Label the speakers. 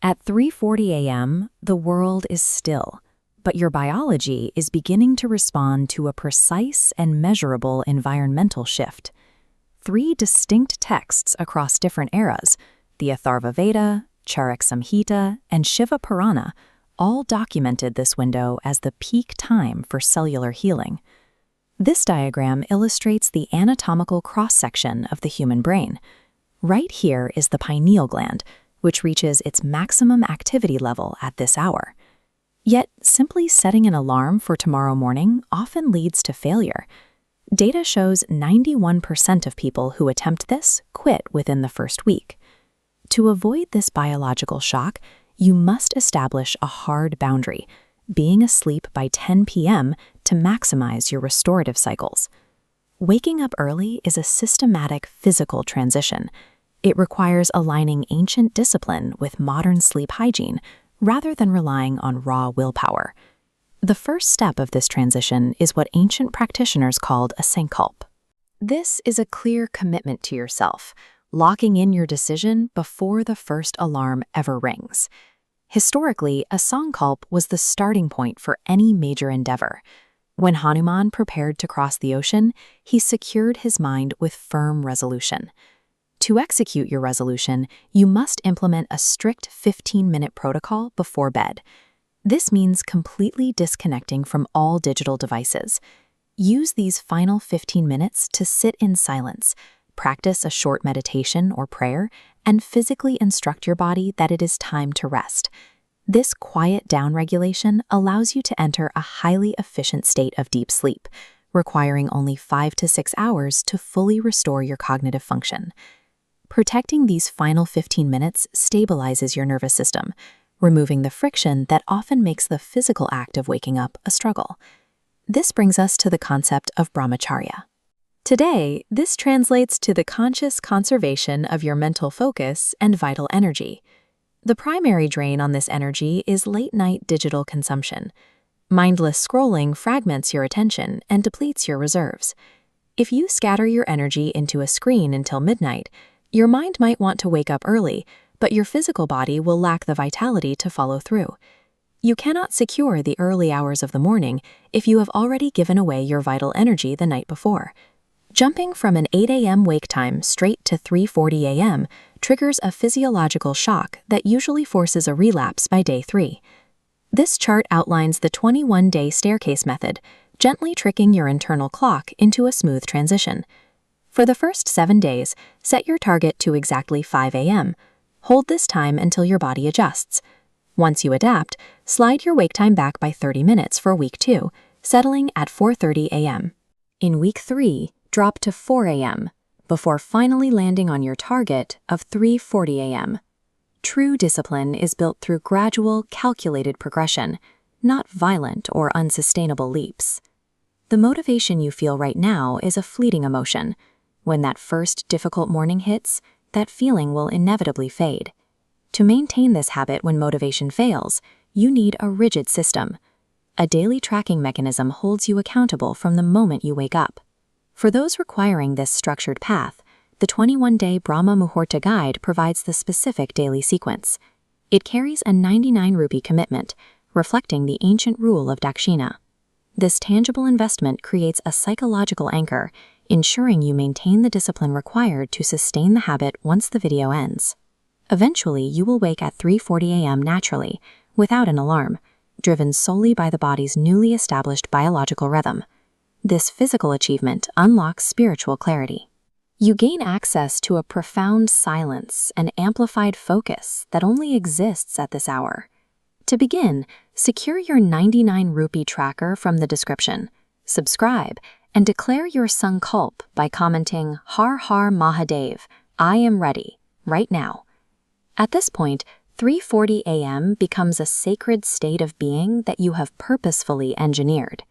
Speaker 1: At 3:40 a.m., the world is still, but your biology is beginning to respond to a precise and measurable environmental shift. 3 distinct texts across different eras, the Atharva Veda, Charak Samhita, and Shiva Purana, all documented this window as the peak time for cellular healing. This diagram illustrates the anatomical cross-section of the human brain. Right here is the pineal gland, which reaches its maximum activity level at this hour. Yet, simply setting an alarm for tomorrow morning often leads to failure. Data shows 91% of people who attempt this quit within the first week. To avoid this biological shock, you must establish a hard boundary, being asleep by 10 p.m. to maximize your restorative cycles. Waking up early is a systematic physical transition. It requires aligning ancient discipline with modern sleep hygiene, rather than relying on raw willpower. The first step of this transition is what ancient practitioners called a Sankalpa. This is a clear commitment to yourself, locking in your decision before the first alarm ever rings. Historically, a Sankalpa was the starting point for any major endeavor. When Hanuman prepared to cross the ocean, he secured his mind with firm resolution. To execute your resolution, you must implement a strict 15-minute protocol before bed. This means completely disconnecting from all digital devices. Use these final 15 minutes to sit in silence, practice a short meditation or prayer, and physically instruct your body that it is time to rest. This quiet downregulation allows you to enter a highly efficient state of deep sleep, requiring only 5 to 6 hours to fully restore your cognitive function. Protecting these final 15 minutes stabilizes your nervous system, removing the friction that often makes the physical act of waking up a struggle. This brings us to the concept of Brahmacharya. Today, this translates to the conscious conservation of your mental focus and vital energy. The primary drain on this energy is late-night digital consumption. Mindless scrolling fragments your attention and depletes your reserves. If you scatter your energy into a screen until midnight, your mind might want to wake up early, but your physical body will lack the vitality to follow through. You cannot secure the early hours of the morning if you have already given away your vital energy the night before. Jumping from an 8 a.m. wake time straight to 3:40 a.m. triggers a physiological shock that usually forces a relapse by day 3. This chart outlines the 21-day staircase method, gently tricking your internal clock into a smooth transition. For the first 7 days, set your target to exactly 5 a.m. Hold this time until your body adjusts. Once you adapt, slide your wake time back by 30 minutes for week 2, settling at 4:30 a.m. In week 3, drop to 4 a.m. before finally landing on your target of 3:40 a.m. True discipline is built through gradual, calculated progression, not violent or unsustainable leaps. The motivation you feel right now is a fleeting emotion. When that first difficult morning hits, that feeling will inevitably fade. To maintain this habit when motivation fails, you need a rigid system. A daily tracking mechanism holds you accountable from the moment you wake up. For those requiring this structured path, the 21-day Brahma Muhurta guide provides the specific daily sequence. It carries a 99 rupee commitment, reflecting the ancient rule of Dakshina. This tangible investment creates a psychological anchor, ensuring you maintain the discipline required to sustain the habit once the video ends. Eventually, you will wake at 3:40 a.m. naturally, without an alarm, driven solely by the body's newly established biological rhythm. This physical achievement unlocks spiritual clarity. You gain access to a profound silence and amplified focus that only exists at this hour. To begin, secure your 99 rupee tracker from the description, subscribe, and declare your Sankalpa by commenting Har Har Mahadev, I am ready, right now. At this point, 3:40 a.m. becomes a sacred state of being that you have purposefully engineered.